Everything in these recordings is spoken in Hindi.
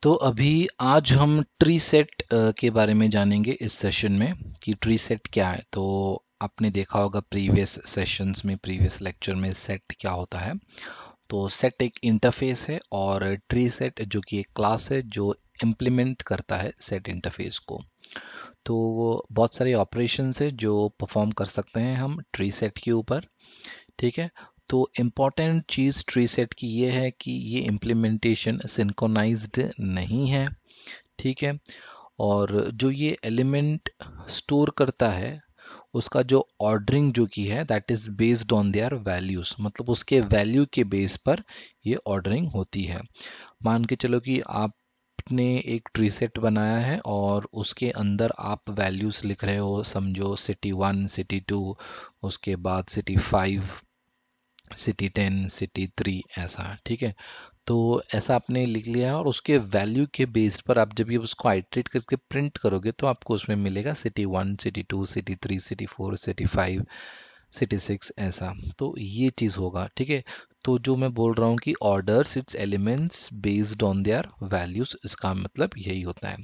तो अभी आज हम ट्री सेट के बारे में जानेंगे इस सेशन में कि ट्री सेट क्या है। तो आपने देखा होगा प्रीवियस सेशंस में, प्रीवियस लेक्चर में सेट क्या होता है। तो सेट एक इंटरफेस है और ट्री सेट जो कि एक क्लास है जो इम्प्लीमेंट करता है सेट इंटरफेस को। तो वो बहुत सारे ऑपरेशंस है जो परफॉर्म कर सकते हैं हम ट्री सेट के ऊपर। ठीक है। तो इम्पॉर्टेंट चीज़ ट्री सेट की ये है कि ये इम्प्लीमेंटेशन सिंक्रोनाइज्ड नहीं है। ठीक है। और जो ये एलिमेंट स्टोर करता है उसका जो ऑर्डरिंग जो की है that is based on their values, मतलब उसके वैल्यू के बेस पर ये ऑर्डरिंग होती है। मान के चलो कि आपने एक ट्री सेट बनाया है और उसके अंदर आप वैल्यूज लिख रहे हो, समझो सिटी 1, सिटी 2, उसके बाद सिटी 5, सिटी 10, सिटी 3, ऐसा। ठीक है। तो ऐसा आपने लिख लिया है और उसके वैल्यू के बेस पर आप जब ये उसको आइटरेट करके प्रिंट करोगे तो आपको उसमें मिलेगा city 1, city 2, city 3, city 4, city 5, city 6, ऐसा। तो ये चीज़ होगा। ठीक है। तो जो मैं बोल रहा हूँ कि orders it's elements based on their values, इसका मतलब यही होता है।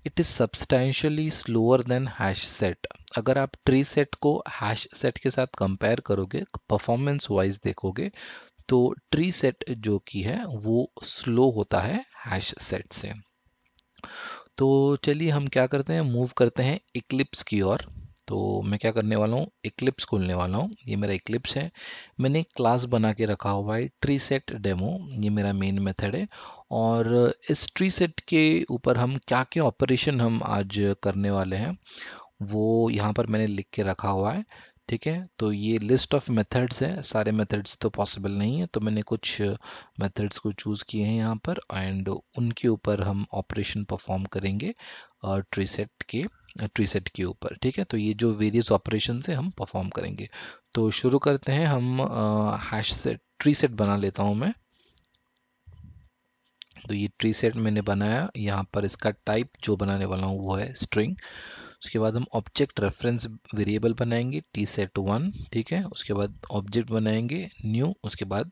It is substantially slower then hash set. अगर आप ट्री सेट को हैश सेट के साथ कंपेयर करोगे, परफॉर्मेंस वाइज देखोगे, तो ट्री सेट जो की है वो स्लो होता है हैश सेट से। तो चलिए हम क्या करते हैं, मूव करते हैं इक्लिप्स की ओर। तो मैं क्या करने वाला हूँ, इक्लिप्स खोलने वाला हूँ। ये मेरा इक्लिप्स है। मैंने एक क्लास बना के रखा हुआ है ट्री सेट डेमो, ये मेरा मेन मेथड है। और इस ट्री सेट के ऊपर हम क्या क्या ऑपरेशन हम आज करने वाले हैं वो यहाँ पर मैंने लिख के रखा हुआ है। ठीक है। तो ये लिस्ट ऑफ मेथड्स है, सारे मेथड्स तो पॉसिबल नहीं है, तो मैंने कुछ मेथड्स को चूज़ किए हैं यहाँ पर एंड उनके ऊपर हम ऑपरेशन परफॉर्म करेंगे ट्री सेट के ऊपर। ठीक है। तो ये जो वेरियस ऑपरेशन है हम परफॉर्म करेंगे। तो शुरू करते हैं हम। हैश सेट ट्री सेट बना लेता हूँ मैं। तो ये ट्री सेट मैंने बनाया, यहाँ पर इसका टाइप जो बनाने वाला हूँ वो है स्ट्रिंग। उसके बाद हम ऑब्जेक्ट रेफरेंस वेरिएबल बनाएंगे टी सेट 1। ठीक है। उसके बाद ऑब्जेक्ट बनाएंगे न्यू, उसके बाद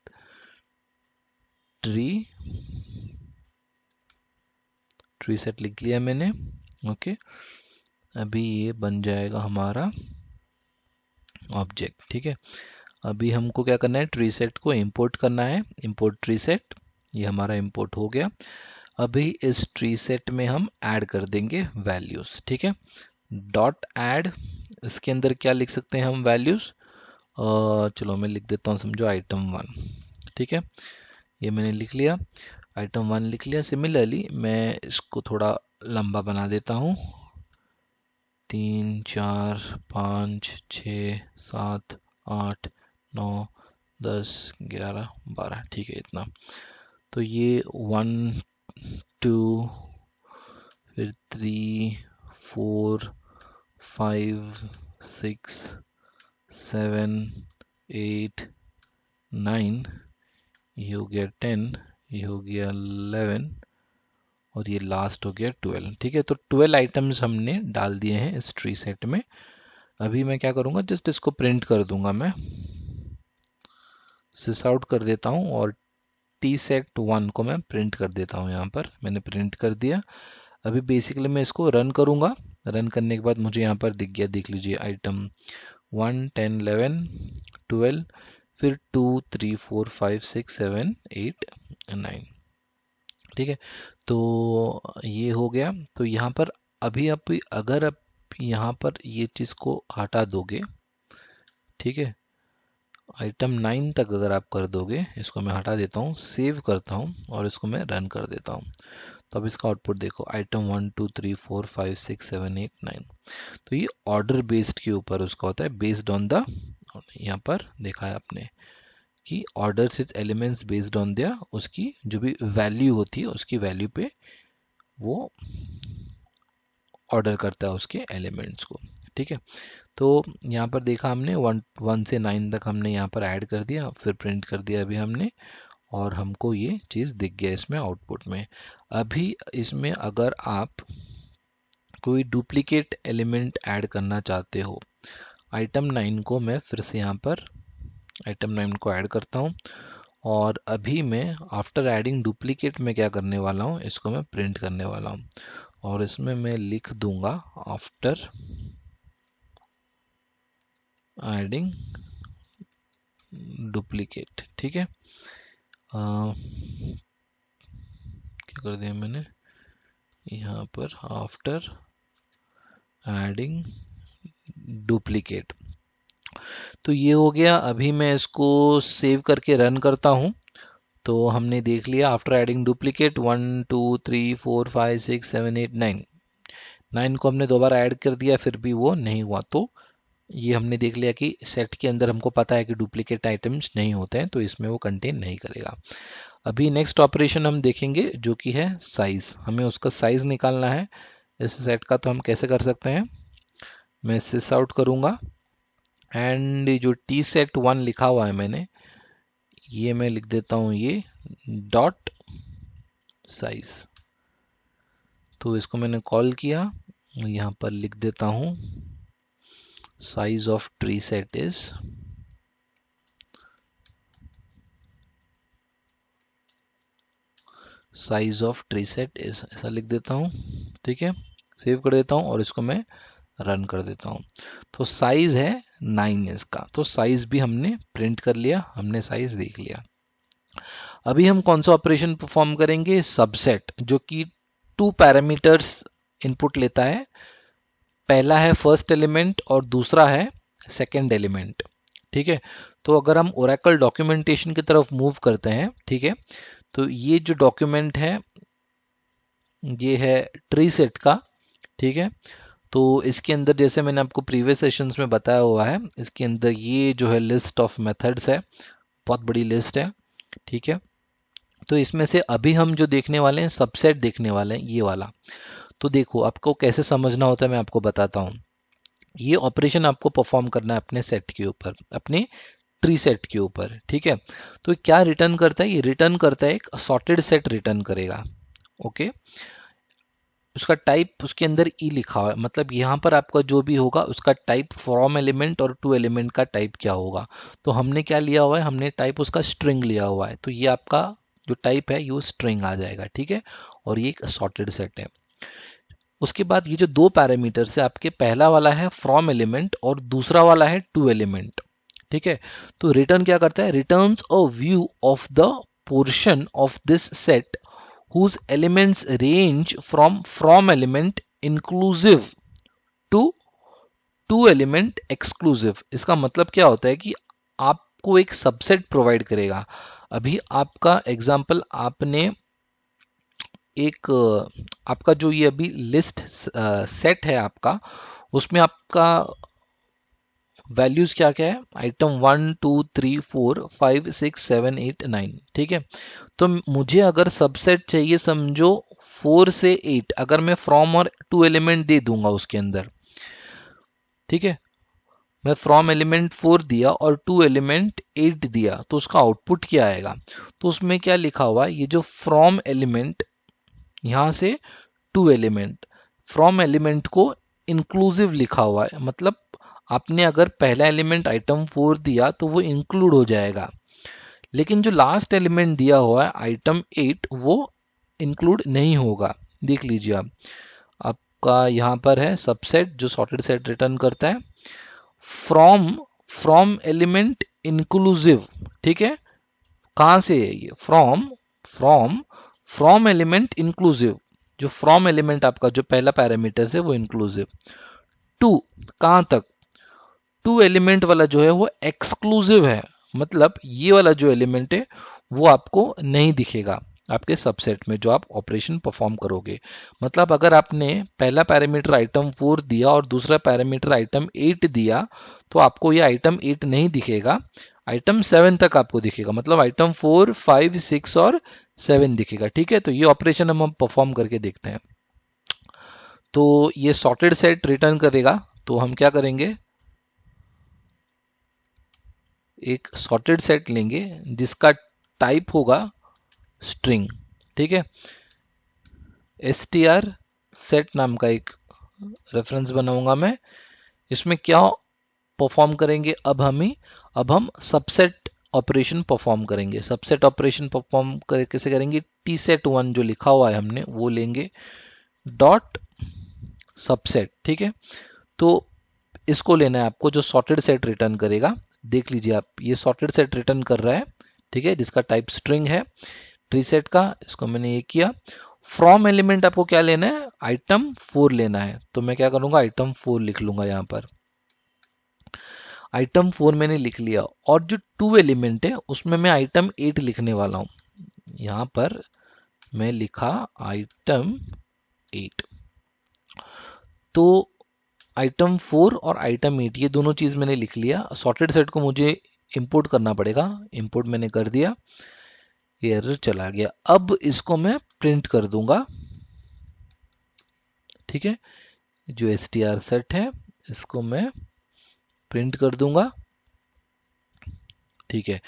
ट्री ट्री सेट लिख लिया मैंने। ओके। अभी ये बन जाएगा हमारा ऑब्जेक्ट। ठीक है। अभी हमको क्या करना है, ट्री सेट को इंपोर्ट करना है। इंपोर्ट ट्री सेट, ये हमारा इंपोर्ट हो गया। अभी इस ट्री सेट में हम ऐड कर देंगे वैल्यूज। ठीक है। डॉट ऐड, इसके अंदर क्या लिख सकते हैं हम वैल्यूज। चलो मैं लिख देता हूँ, समझो आइटम 1। ठीक है। ये मैंने लिख लिया, आइटम 1 लिख लिया। सिमिलरली मैं इसको थोड़ा लंबा बना देता हूँ, 3, 4, 5, 6, 7, 8, 9, 10, 11, 12। ठीक है, इतना। तो ये 1, 2, फिर 3, 4, 5, 6, 7, 8, 9, ये हो गया 10, ये हो गया 11 और ये लास्ट हो गया 12। ठीक है। तो 12 आइटम्स हमने डाल दिए हैं इस ट्री सेट में। अभी मैं क्या करूँगा, जस्ट इसको प्रिंट कर दूंगा, मैं सिस आउट कर देता हूँ और टी सेट 1 को मैं प्रिंट कर देता हूँ। यहाँ पर मैंने प्रिंट कर दिया। अभी बेसिकली मैं इसको रन करूँगा। रन करने के बाद मुझे यहाँ पर दिख गया, देख लीजिए, आइटम 1, 10, 11, 12, फिर 2, 3, 4, 5, 6, 7, 8, 9। ठीक है। तो ये हो गया। तो यहाँ पर अभी आप अगर आप यहाँ पर ये चीज़ को हटा दोगे, ठीक है, आइटम 9 तक अगर आप कर दोगे, इसको मैं हटा देता हूँ, सेव करता हूँ और इसको मैं रन कर देता हूँ। तो अब इसका आउटपुट देखो, आइटम 1, 2, 3, 4, 5, 6, 7, 8, 9। तो ये ऑर्डर बेस्ड के ऊपर उसका होता है, बेस्ड ऑन द, यहाँ पर देखा है आपने कि order is elements based on दिया, उसकी जो भी वैल्यू होती है उसकी वैल्यू पे वो ऑर्डर करता है उसके एलिमेंट्स को। ठीक है। तो यहाँ पर देखा हमने 1 से 9 तक हमने यहाँ पर ऐड कर दिया, फिर प्रिंट कर दिया अभी हमने, और हमको ये चीज़ दिख गया इसमें आउटपुट में। अभी इसमें अगर आप कोई डुप्लीकेट एलिमेंट ऐड करना चाहते हो, आइटम 9 को मैं फिर से यहाँ पर आइटम 9 को ऐड करता हूँ और अभी मैं आफ्टर एडिंग डुप्लीकेट में क्या करने वाला हूँ, इसको मैं प्रिंट करने वाला हूँ और इसमें मैं लिख दूंगा आफ्टर एडिंग डुप्लीकेट। ठीक है, क्या कर दिया मैंने यहाँ पर, आफ्टर एडिंग डुप्लीकेट। तो ये हो गया। अभी मैं इसको सेव करके रन करता हूँ। तो हमने देख लिया आफ्टर एडिंग डुप्लीकेट 1 2 3 4 5 6 7 8 9, 9 को हमने दोबारा ऐड कर दिया फिर भी वो नहीं हुआ। तो ये हमने देख लिया कि सेट के अंदर हमको पता है कि डुप्लीकेट आइटम्स नहीं होते हैं, तो इसमें वो कंटेन नहीं करेगा। अभी नेक्स्ट ऑपरेशन हम देखेंगे जो कि है साइज। हमें उसका साइज निकालना है इस सेट का। तो हम कैसे कर सकते हैं, मैं सिस आउट करूंगा एंड जो टी सेट 1 लिखा हुआ है मैंने, ये मैं लिख देता हूं ये डॉट साइज। तो इसको मैंने कॉल किया, यहाँ पर लिख देता हूं size of tree set is size of tree set is, ऐसा लिख देता हूं। ठीक है, सेव कर देता हूं और इसको मैं रन कर देता हूं। तो साइज है 9 इसका, तो साइज भी हमने प्रिंट कर लिया, हमने साइज देख लिया। अभी हम कौन सा ऑपरेशन परफॉर्म करेंगे, सबसेट, जो कि 2 पैरामीटर्स इनपुट लेता है। पहला है फर्स्ट एलिमेंट और दूसरा है सेकेंड एलिमेंट। ठीक है, तो अगर हम ओरेकल डॉक्यूमेंटेशन की तरफ मूव करते हैं, ठीक है, तो ये जो डॉक्यूमेंट है ये है ट्री सेट का। ठीक है, तो इसके अंदर जैसे मैंने आपको प्रीवियस सेशंस में बताया हुआ है, इसके अंदर ये जो है लिस्ट ऑफ मेथड्स है, बहुत बड़ी लिस्ट है। ठीक है, तो इसमें से अभी हम जो देखने वाले हैं सबसेट देखने वाले हैं, ये वाला। तो देखो आपको कैसे समझना होता है मैं आपको बताता हूँ। ये ऑपरेशन आपको परफॉर्म करना है अपने सेट के ऊपर, अपने ट्री सेट के ऊपर। ठीक है, तो क्या रिटर्न करता है, ये रिटर्न करता है एक सॉर्टेड सेट रिटर्न करेगा। ओके, उसका टाइप उसके अंदर ई लिखा हुआ है, मतलब यहाँ पर आपका जो भी होगा उसका टाइप फ्रॉम एलिमेंट और टू एलिमेंट का टाइप क्या होगा। तो हमने क्या लिया हुआ है, हमने टाइप उसका स्ट्रिंग लिया हुआ है, तो ये आपका जो टाइप है ये स्ट्रिंग आ जाएगा। ठीक है, और ये एक सॉर्टेड सेट है। उसके बाद ये जो 2 पैरामीटर्स है आपके, पहला वाला है फ्रॉम एलिमेंट और दूसरा वाला है टू एलिमेंट। ठीक है, तो रिटर्न क्या करता है, returns a view of the portion of this set whose elements range from element inclusive to to element exclusive. इसका मतलब क्या होता है कि आपको एक सबसेट प्रोवाइड करेगा। अभी आपका एग्जांपल, आपने एक आपका जो ये अभी लिस्ट सेट है आपका, उसमें आपका वैल्यूज क्या क्या है, आइटम 1 2 3 4 5 6 7 8 9। ठीक है, तो मुझे अगर सबसेट चाहिए समझो 4 से 8, अगर मैं फ्रॉम और टू एलिमेंट दे दूंगा उसके अंदर। ठीक है, मैं फ्रॉम एलिमेंट 4 दिया और टू एलिमेंट 8 दिया, तो उसका आउटपुट क्या आएगा। तो उसमें क्या लिखा हुआ है, ये जो फ्रॉम एलिमेंट यहां से टू एलिमेंट, फ्रॉम एलिमेंट को इंक्लूसिव लिखा हुआ है, मतलब आपने अगर पहला एलिमेंट आइटम 4 दिया तो वो इंक्लूड हो जाएगा, लेकिन जो लास्ट एलिमेंट दिया हुआ है आइटम 8 वो इंक्लूड नहीं होगा। देख लीजिए आप, आपका यहाँ पर है सबसेट जो सॉर्टेड सेट रिटर्न करता है, फ्रॉम फ्रॉम एलिमेंट इंक्लूसिव। ठीक है, कहां से है ये, from from from element inclusive, जो फ्रॉम एलिमेंट आपका जो पहला पैरामीटर है वो इंक्लूसिव। टू कहां तक, टू एलिमेंट वाला जो है वो एक्सक्लूसिव है, मतलब ये वाला जो एलिमेंट है वो आपको नहीं दिखेगा आपके सबसेट में जो आप ऑपरेशन परफॉर्म करोगे। मतलब अगर आपने पहला पैरामीटर आइटम 4 दिया और दूसरा पैरामीटर आइटम 8 दिया, तो आपको ये आइटम 8 नहीं दिखेगा, आइटम 7 तक आपको दिखेगा, मतलब आइटम 4 5 6 और 7 दिखेगा। ठीक है, तो ये ऑपरेशन हम परफॉर्म करके देखते हैं। तो ये सॉर्टेड सेट रिटर्न करेगा, तो हम क्या करेंगे, एक सॉर्टेड सेट लेंगे जिसका टाइप होगा स्ट्रिंग। ठीक है, str सेट नाम का एक रेफरेंस बनाऊंगा मैं। इसमें क्या परफॉर्म करेंगे, अब हम सबसेट ऑपरेशन परफॉर्म करेंगे। सबसेट ऑपरेशन परफॉर्म कैसे करेंगे, टी सेट 1 जो लिखा हुआ है हमने वो लेंगे, डॉट सबसेट। ठीक है, तो इसको लेना है आपको, जो सॉर्टेड सेट रिटर्न करेगा। देख लीजिए आप, ये सॉर्टेड सेट रिटर्न कर रहा है, ठीक है, जिसका टाइप स्ट्रिंग है ट्री सेट का। इसको मैंने ये किया। फ्रॉम एलिमेंट आपको क्या लेना है, आइटम 4 लेना है, तो मैं क्या करूंगा, आइटम 4 लिख लूंगा यहां पर। आइटम 4 मैंने लिख लिया, और जो 2 एलिमेंट है उसमें मैं आइटम 8 लिखने वाला हूं। यहां पर मैं लिखा आइटम 8। तो आइटम 4 और आइटम 8 ये दोनों चीज मैंने लिख लिया। सॉर्टेड सेट को मुझे इंपोर्ट करना पड़ेगा, इंपोर्ट मैंने कर दिया, ये एरर चला गया। अब इसको मैं प्रिंट कर दूंगा। ठीक है, जो str सेट है इसको मैं प्रिंट कर दूंगा। ठीक है,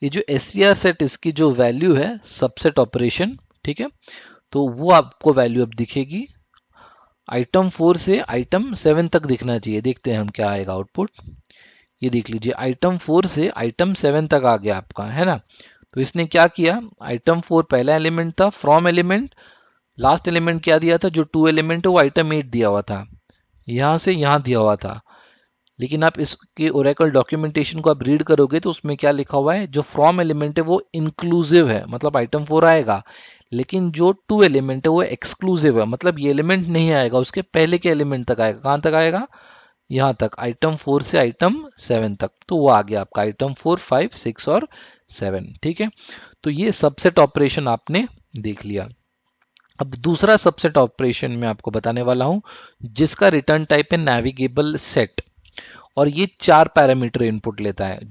ये जो str सेट इसकी जो वैल्यू है सबसेट ऑपरेशन, ठीक है, तो वो आपको वैल्यू अब दिखेगी। आइटम 4 से आइटम 7 तक दिखना चाहिए। देखते हैं हम क्या आएगा आउटपुट। ये देख लीजिए, आइटम 4 से आइटम 7 तक आ गया आपका, है ना। तो इसने क्या किया, आइटम 4 पहला एलिमेंट था, फ्रॉम एलिमेंट लास्ट एलिमेंट क्या दिया था, जो 2 एलिमेंट है वो आइटम 8 दिया हुआ था, यहां से यहां दिया हुआ था। लेकिन आप इसके ओरेकल डॉक्यूमेंटेशन को आप रीड करोगे तो उसमें क्या लिखा हुआ है, जो फ्रॉम एलिमेंट है वो इंक्लूसिव है, मतलब आइटम 4 आएगा, लेकिन जो 2 एलिमेंट है वो एक्सक्लूसिव है, मतलब ये एलिमेंट नहीं आएगा, उसके पहले के एलिमेंट तक आएगा। कहां तक आएगा, यहां तक, आइटम 4 से आइटम 7 तक। तो वो आ गया आपका आइटम 4, 5, 6 और 7। ठीक है, तो ये सबसेट ऑपरेशन आपने देख लिया। अब दूसरा सबसेट ऑपरेशन मैं आपको बताने वाला हूं, जिसका रिटर्न टाइप है नेविगेबल सेट, और ये 4 पैरामीटर इनपुट लेता है।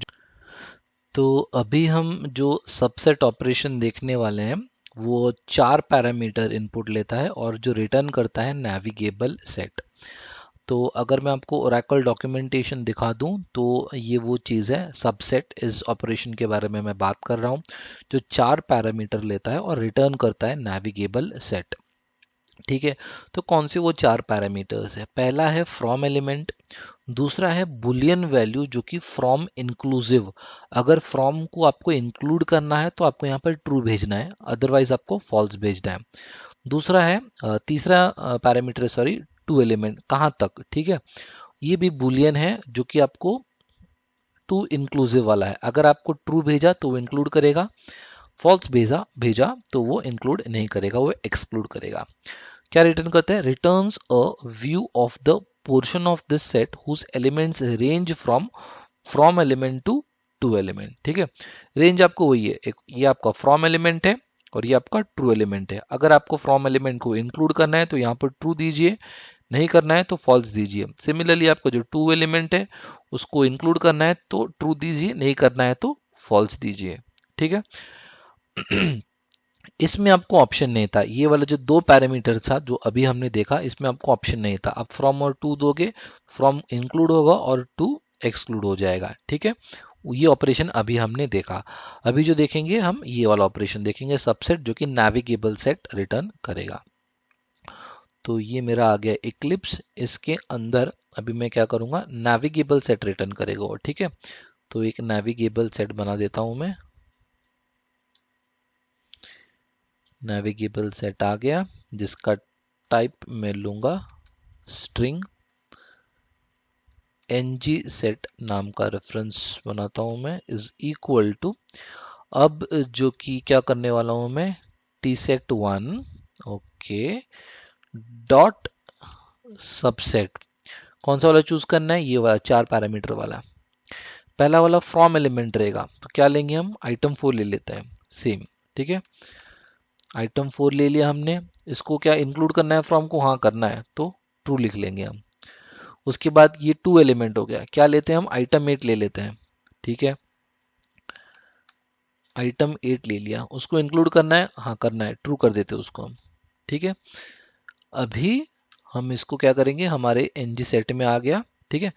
तो अभी हम जो सबसेट ऑपरेशन देखने वाले हैं वो 4 पैरामीटर इनपुट लेता है और जो रिटर्न करता है नेविगेबल सेट। तो अगर मैं आपको ओरेकल डॉक्यूमेंटेशन दिखा दूं तो ये वो चीज़ है, सबसेट इस ऑपरेशन के बारे में मैं बात कर रहा हूं, जो 4 पैरामीटर लेता है और रिटर्न करता है नेविगेबल सेट। ठीक है, तो कौन से वो 4 पैरामीटर्स है, पहला है फ्रॉम एलिमेंट, दूसरा है बुलियन वैल्यू जो कि फ्रॉम इंक्लूसिव, अगर फ्रॉम को आपको इंक्लूड करना है तो आपको यहाँ पर ट्रू भेजना है, अदरवाइज आपको फॉल्स भेजना है। दूसरा है तीसरा पैरामीटर, सॉरी, टू एलिमेंट, कहाँ तक, ठीक है, ये भी बुलियन है जो कि आपको टू इंक्लूसिव वाला है, अगर आपको ट्रू भेजा तो वो इंक्लूड करेगा, फॉल्स भेजा भेजा तो वो इंक्लूड नहीं करेगा, वो एक्सक्लूड करेगा। क्या रिटर्न करता है, returns a view of the portion of this set whose elements range from element to element. ठीक है, रेंज आपको वही है, एक ये आपका फ्रॉम एलिमेंट है और ये आपका ट्रू एलिमेंट है। अगर आपको फ्रॉम एलिमेंट को इंक्लूड करना है तो यहाँ पर ट्रू दीजिए, नहीं करना है तो फॉल्स दीजिए। सिमिलरली आपका जो टू एलिमेंट है उसको इंक्लूड करना है तो ट्रू दीजिए, नहीं करना है तो फॉल्स दीजिए। ठीक है, इसमें आपको ऑप्शन नहीं था, ये वाला जो 2 पैरामीटर था जो अभी हमने देखा, इसमें आपको ऑप्शन नहीं था। अब फ्रॉम और टू दोगे, फ्रॉम इंक्लूड होगा और टू एक्सक्लूड हो जाएगा। ठीक है, ये ऑपरेशन अभी हमने देखा। अभी जो देखेंगे हम, ये वाला ऑपरेशन देखेंगे, सबसेट, जो कि नेविगेबल सेट रिटर्न करेगा। तो ये मेरा आ गया इक्लिप्स, इसके अंदर अभी मैं क्या करूंगा, नेविगेबल सेट रिटर्न करेगा वो। ठीक है, तो एक नेविगेबल सेट बना देता हूं मैं, नेविगेबल सेट आ गया, जिसका टाइप मैं लूंगा स्ट्रिंग, ng सेट नाम का रेफरेंस बनाता हूं मैं, इज इक्वल टू, अब जो कि क्या करने वाला हूं मैं, T set 1, okay, dot subset, कौन सा वाला चूज करना है, ये वाला 4 पैरामीटर वाला। पहला वाला फ्रॉम एलिमेंट रहेगा, तो क्या लेंगे हम, आइटम 4 ले लेते हैं, सेम। ठीक है, आइटम 4 ले लिया हमने, इसको क्या इंक्लूड करना है फ्रॉम को, हाँ करना है, तो ट्रू लिख लेंगे हम। उसके बाद ये 2 एलिमेंट हो गया, क्या लेते हैं हम, आइटम 8 ले लेते हैं। ठीक है, आइटम 8 ले लिया, उसको इंक्लूड करना है, हाँ करना है, ट्रू कर देते हैं उसको हम। ठीक है, अभी हम इसको क्या करेंगे, हमारे ng सेट में आ गया। ठीक है,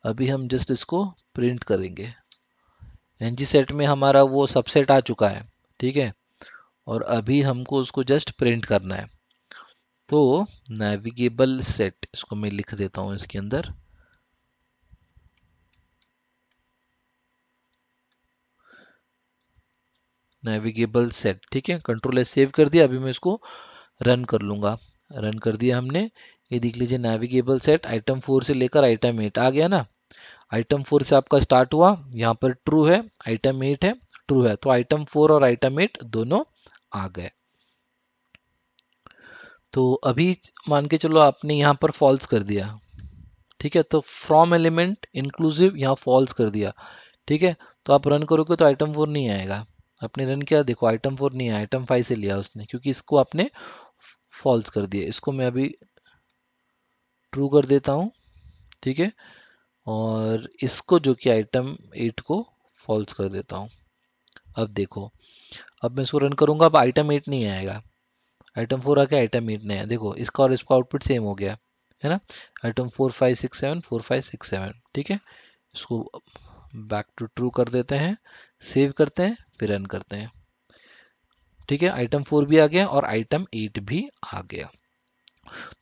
अभी हम जस्ट इसको प्रिंट करेंगे, ng सेट में हमारा वो सबसेट आ चुका है। ठीक है, और अभी हमको उसको जस्ट प्रिंट करना है, तो नेविगेबल सेट, इसको मैं लिख देता हूं इसके अंदर, नेविगेबल सेट, ठीक है। कंट्रोल एस सेव कर दिया। अभी मैं इसको रन कर लूंगा। रन कर दिया हमने। ये देख लीजिए नेविगेबल सेट आइटम 4 से लेकर आइटम 8 आ गया ना। आइटम 4 से आपका स्टार्ट हुआ, यहाँ पर ट्रू है, आइटम 8 है, ट्रू है, तो आइटम 4 और आइटम 8 दोनों आ गए। तो अभी मान के चलो आपने यहाँ पर फॉल्स कर दिया, ठीक है, तो फ्रॉम एलिमेंट इंक्लूसिव यहाँ फॉल्स कर दिया, ठीक है। तो आप रन करोगे तो आइटम 4 नहीं आएगा। आपने रन किया, देखो आइटम 4 नहीं आया, आइटम 5 से लिया उसने, क्योंकि इसको आपने फॉल्स कर दिया। इसको मैं अभी ट्रू कर देता हूँ, ठीक है, और इसको जो कि आइटम 8 को फॉल्स कर देता हूँ। अब देखो, अब मैं इसको रन करूंगा, अब आइटम 8 नहीं आएगा, आइटम 4 आके आइटम 8 नहीं आया। देखो इसका और इसका आउटपुट सेम हो गया है ना, आइटम 4 5 6 7 4 5 6 7, ठीक है। इसको बैक टू ट्रू कर देते हैं, सेव करते हैं, फिर रन करते हैं, ठीक है। आइटम 4 भी आ गया और आइटम 8 भी आ गया।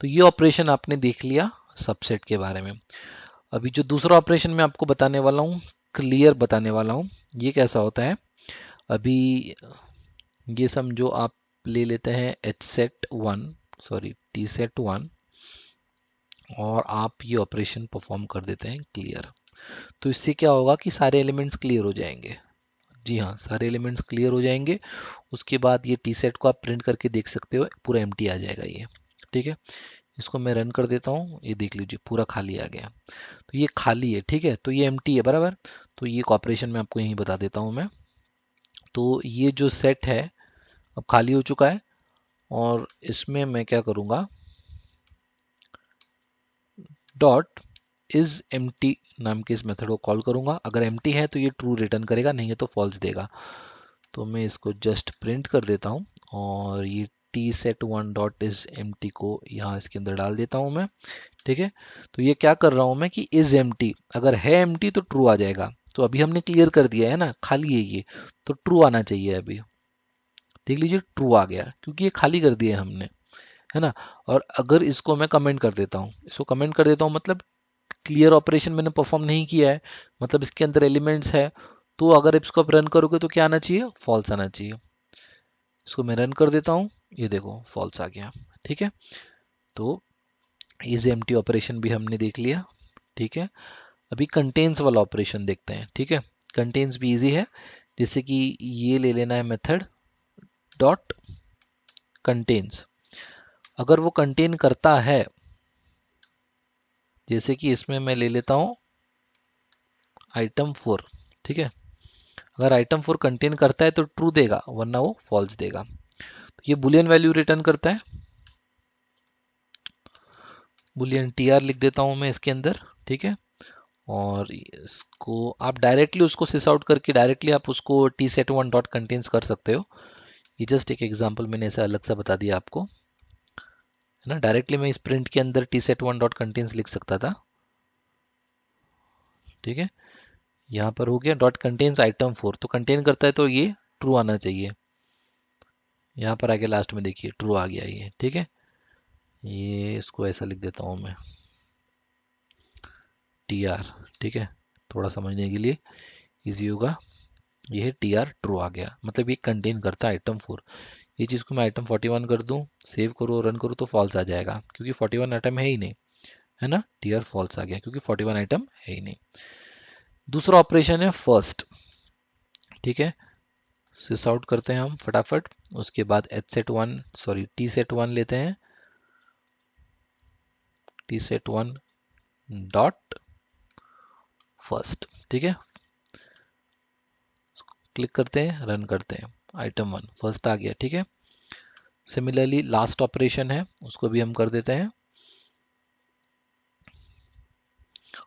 तो ये ऑपरेशन आपने देख लिया सबसेट के बारे में। अभी जो दूसरा ऑपरेशन मैं आपको बताने वाला हूँ, क्लियर बताने वाला हूँ, ये कैसा होता है। अभी ये समझो आप ले लेते हैं H set 1, sorry T set 1, और आप ये ऑपरेशन परफॉर्म कर देते हैं क्लियर। तो इससे क्या होगा कि सारे एलिमेंट्स क्लियर हो जाएंगे। जी हाँ, सारे एलिमेंट्स क्लियर हो जाएंगे। उसके बाद ये टी सेट को आप प्रिंट करके देख सकते हो, पूरा एम्प्टी आ जाएगा ये, ठीक है। इसको मैं रन कर देता हूँ, ये देख लीजिए पूरा खाली आ गया। तो ये खाली है, ठीक है, तो ये एम्प्टी है बराबर। तो ये एक ऑपरेशन मैं आपको यहीं बता देता हूँ मैं। तो ये जो सेट है अब खाली हो चुका है, और इसमें मैं क्या करूँगा, डॉट इज एम्प्टी नाम के इस मेथड को कॉल करूँगा। अगर एम्प्टी है तो ये ट्रू रिटर्न करेगा, नहीं है तो फॉल्स देगा। तो मैं इसको जस्ट प्रिंट कर देता हूँ, और ये T set 1 dot is empty को यहाँ इसके अंदर डाल देता हूँ मैं, ठीक है। तो ये क्या कर रहा हूँ मैं कि इज एम्प्टी, अगर है एम्प्टी तो ट्रू आ जाएगा। तो अभी हमने क्लियर कर दिया है ना, खाली है ये, तो ट्रू आना चाहिए। अभी देख लीजिए ट्रू आ गया, क्योंकि ये खाली कर दिया है हमने, है ना। और अगर इसको मैं कमेंट कर देता हूँ, इसको कमेंट कर देता हूँ, मतलब क्लियर ऑपरेशन मैंने परफॉर्म नहीं किया है, मतलब इसके अंदर एलिमेंट्स है। तो अगर इसको आप रन करोगे तो क्या आना चाहिए, फॉल्स आना चाहिए। इसको मैं रन कर देता हूँ, ये देखो फॉल्स आ गया, ठीक है। तो इज एम्प्टी ऑपरेशन भी हमने देख लिया, ठीक है। अभी कंटेन्स वाला ऑपरेशन देखते हैं, ठीक है। कंटेन्स भी इजी है, जैसे कि ये ले लेना है मेथड डॉट कंटेन्स। अगर वो कंटेन करता है, जैसे कि इसमें मैं ले लेता हूं आइटम 4, ठीक है। अगर आइटम 4 कंटेन करता है तो ट्रू देगा, वरना वो फॉल्स देगा। तो ये बुलियन वैल्यू रिटर्न करता है, बुलियन टीआर लिख देता हूं मैं इसके अंदर, ठीक है। और इसको आप डायरेक्टली उसको सिस आउट करके डायरेक्टली आप उसको टी सेट 1 डॉट कंटेन्स कर सकते हो। ये जस्ट एक एग्जांपल मैंने ऐसा अलग सा बता दिया आपको, है ना। डायरेक्टली मैं इस प्रिंट के अंदर टी सेट 1 डॉट कंटेन्स लिख सकता था, ठीक है। यहाँ पर हो गया डॉट कंटेन्स आइटम 4, तो कंटेन करता है तो ये ट्रू आना चाहिए। यहाँ पर आके लास्ट में देखिए ट्रू आ गया ये, ठीक है। ये इसको ऐसा लिख देता हूँ मैं टी आर, ठीक है, थोड़ा समझने के लिए इजी होगा। ये है टी आर, ट्रू आ गया, मतलब ये कंटेन करता है आइटम 4। ये चीज़ को मैं आइटम 41 कर दूँ, सेव करो, रन करो, तो फॉल्स आ जाएगा, क्योंकि 41 आइटम है ही नहीं, है ना। टी आर फॉल्स आ गया क्योंकि 41 आइटम है ही नहीं। दूसरा ऑपरेशन है फर्स्ट, ठीक है। सिस आउट करते हैं हम फटाफट। उसके बाद H set 1, sorry T set 1 लेते हैं, टी सेट 1 डॉट फर्स्ट, ठीक है। क्लिक करते हैं, रन करते हैं, आइटम 1 फर्स्ट आ गया, ठीक है। सिमिलरली लास्ट ऑपरेशन है, उसको भी हम कर देते हैं।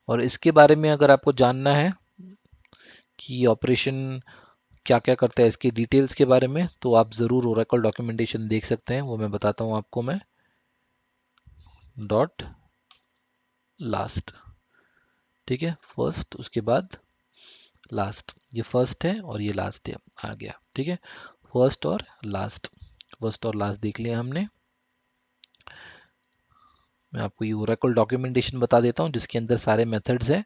और इसके बारे में अगर आपको जानना है कि ऑपरेशन क्या क्या करता है, इसकी डिटेल्स के बारे में, तो आप ज़रूर ओरेकल डॉक्यूमेंटेशन देख सकते हैं, वो मैं बताता हूँ आपको मैं। डॉट लास्ट, ठीक है, फर्स्ट उसके बाद लास्ट, ये फर्स्ट है और ये लास्ट है, आ गया, ठीक है। फर्स्ट और लास्ट, फर्स्ट और लास्ट देख लिया हमने। मैं आपको ये ओरेकल डॉक्यूमेंटेशन बता देता हूँ जिसके अंदर सारे मेथड्स हैं।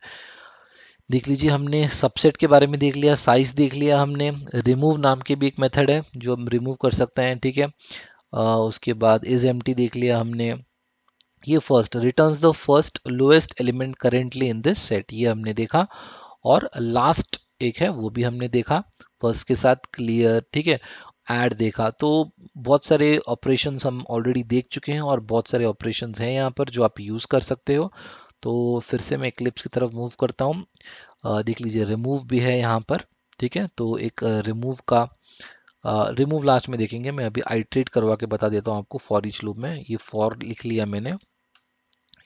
देख लीजिए, हमने सबसेट के बारे में देख लिया, साइज देख लिया हमने, रिमूव नाम के भी एक मेथड है जो हम रिमूव कर सकते हैं, ठीक है। उसके बाद इज एम्प्टी देख लिया हमने। ये first returns the first lowest element currently in this set, ये हमने देखा। और लास्ट एक है वो भी हमने देखा फर्स्ट के साथ, क्लियर, ठीक है। ऐड देखा। तो बहुत सारे ऑपरेशंस हम ऑलरेडी देख चुके हैं और बहुत सारे ऑपरेशंस हैं यहाँ पर जो आप यूज कर सकते हो। तो फिर से मैं इक्लिप्स की तरफ मूव करता हूँ। देख लीजिए, रिमूव भी है यहाँ पर, ठीक है। तो एक रिमूव का रिमूव लास्ट में देखेंगे। मैं अभी आइट्रेट करवा के बता देता हूँ आपको। फॉर ईच लूप में ये फॉर लिख लिया मैंने।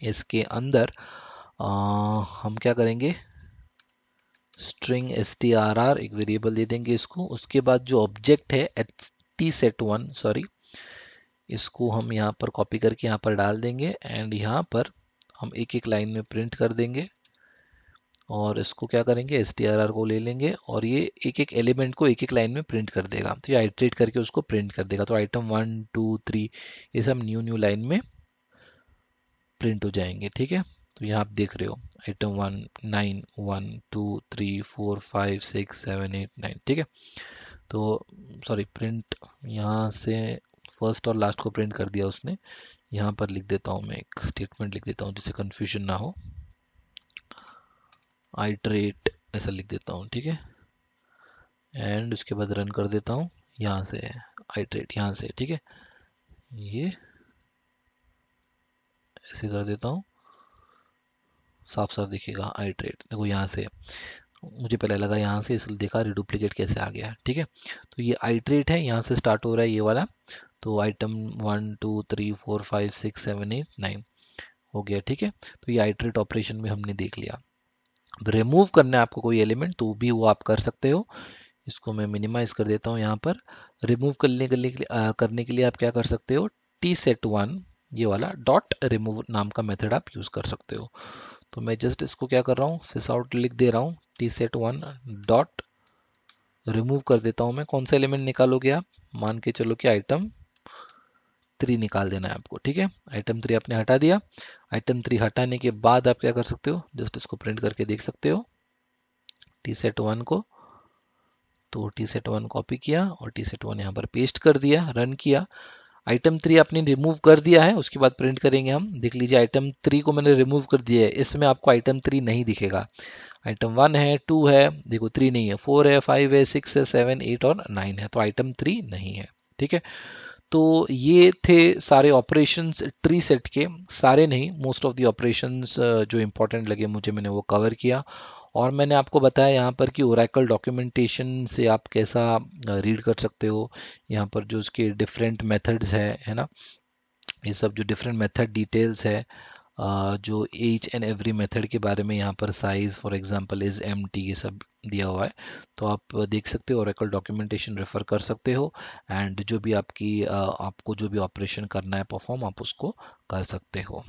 इसके अंदर हम क्या करेंगे, स्ट्रिंग strr एक वेरिएबल दे देंगे इसको। उसके बाद जो ऑब्जेक्ट है tset1, सॉरी, इसको हम यहाँ पर कॉपी करके यहाँ पर डाल देंगे एंड यहाँ पर हम एक एक लाइन में प्रिंट कर देंगे। और इसको क्या करेंगे, strr को ले लेंगे और ये एक एक एलिमेंट को एक एक लाइन में प्रिंट कर देगा। तो ये आइट्रेट करके उसको प्रिंट कर देगा। तो आइटम 1 2 3 ये सब न्यू न्यू लाइन में प्रिंट हो जाएंगे, ठीक है। तो यहाँ आप देख रहे हो आइटम 1 9 1 2 3 4 5 6 7 8 9, ठीक है। तो सॉरी, प्रिंट यहाँ से फर्स्ट और लास्ट को प्रिंट कर दिया उसने। यहाँ पर लिख देता हूँ, मैं एक स्टेटमेंट लिख देता हूँ जिससे कंफ्यूजन ना हो। आइट्रेट ऐसा लिख देता हूँ, ठीक है। एंड उसके बाद रन कर देता हूँ। यहाँ से आइट्रेट, यहाँ से, ठीक है। ये ऐसे कर देता हूँ, साफ साफ दिखेगा आइट्रेट। देखो यहाँ से मुझे पहले लगा यहाँ से, इसलिए देखा रिडुप्लीकेट कैसे आ गया, ठीक है। तो ये आइट्रेट है, यहाँ से स्टार्ट हो रहा है ये वाला। तो आइटम 1 2 3 4 5 6 7 8 9 हो गया, ठीक है। तो ये आइट्रेट ऑपरेशन में हमने देख लिया। अब रिमूव करना है आपको कोई एलिमेंट तो भी वो आप कर सकते हो। इसको मैं मिनिमाइज कर देता हूँ। यहाँ पर रिमूव करने के लिए आप क्या कर सकते हो, tset1 ये वाला डॉट रिमूव नाम का मेथड आप यूज कर सकते हो। तो मैं जस्ट इसको क्या कर रहा हूँ, सिस आउट लिख दे रहा हूँ, tset1 डॉट रिमूव कर देता हूँ मैं। कौन सा एलिमेंट निकालोगे आप, मान के चलो कि आइटम 3 निकाल देना है आपको, ठीक है। आइटम 3 आपने हटा दिया। आइटम 3 हटाने के बाद आप क्या कर सकते हो, जस्ट इसको प्रिंट करके देख सकते हो tset1 को। तो tset1 कॉपी किया और tset1 यहाँ पर पेस्ट कर दिया, रन किया। आइटम 3 आपने रिमूव कर दिया है, उसके बाद प्रिंट करेंगे हम। देख लीजिए, आइटम 3 को मैंने रिमूव कर दिया है, इसमें आपको आइटम 3 नहीं दिखेगा। आइटम 1 है, 2 है, देखो 3 नहीं है, 4 है, 5 है, 6 है, 7 8 और 9 है। तो आइटम 3 नहीं है, ठीक है। तो ये थे सारे ऑपरेशंस ट्री सेट के। सारे नहीं, मोस्ट ऑफ द ऑपरेशंस जो इंपॉर्टेंट लगे मुझे, मैंने वो कवर किया। और मैंने आपको बताया यहाँ पर कि ओरेकल डॉक्यूमेंटेशन से आप कैसा रीड कर सकते हो। यहाँ पर जो उसके डिफरेंट मेथड्स है ना, ये सब जो डिफरेंट मेथड डिटेल्स है, जो ईच एंड एवरी मेथड के बारे में यहाँ पर size for example is empty ये सब दिया हुआ है। तो आप देख सकते हो, ओरेकल डॉक्यूमेंटेशन रेफर कर सकते हो। एंड जो भी आपको जो भी ऑपरेशन करना है परफॉर्म, आप उसको कर सकते हो।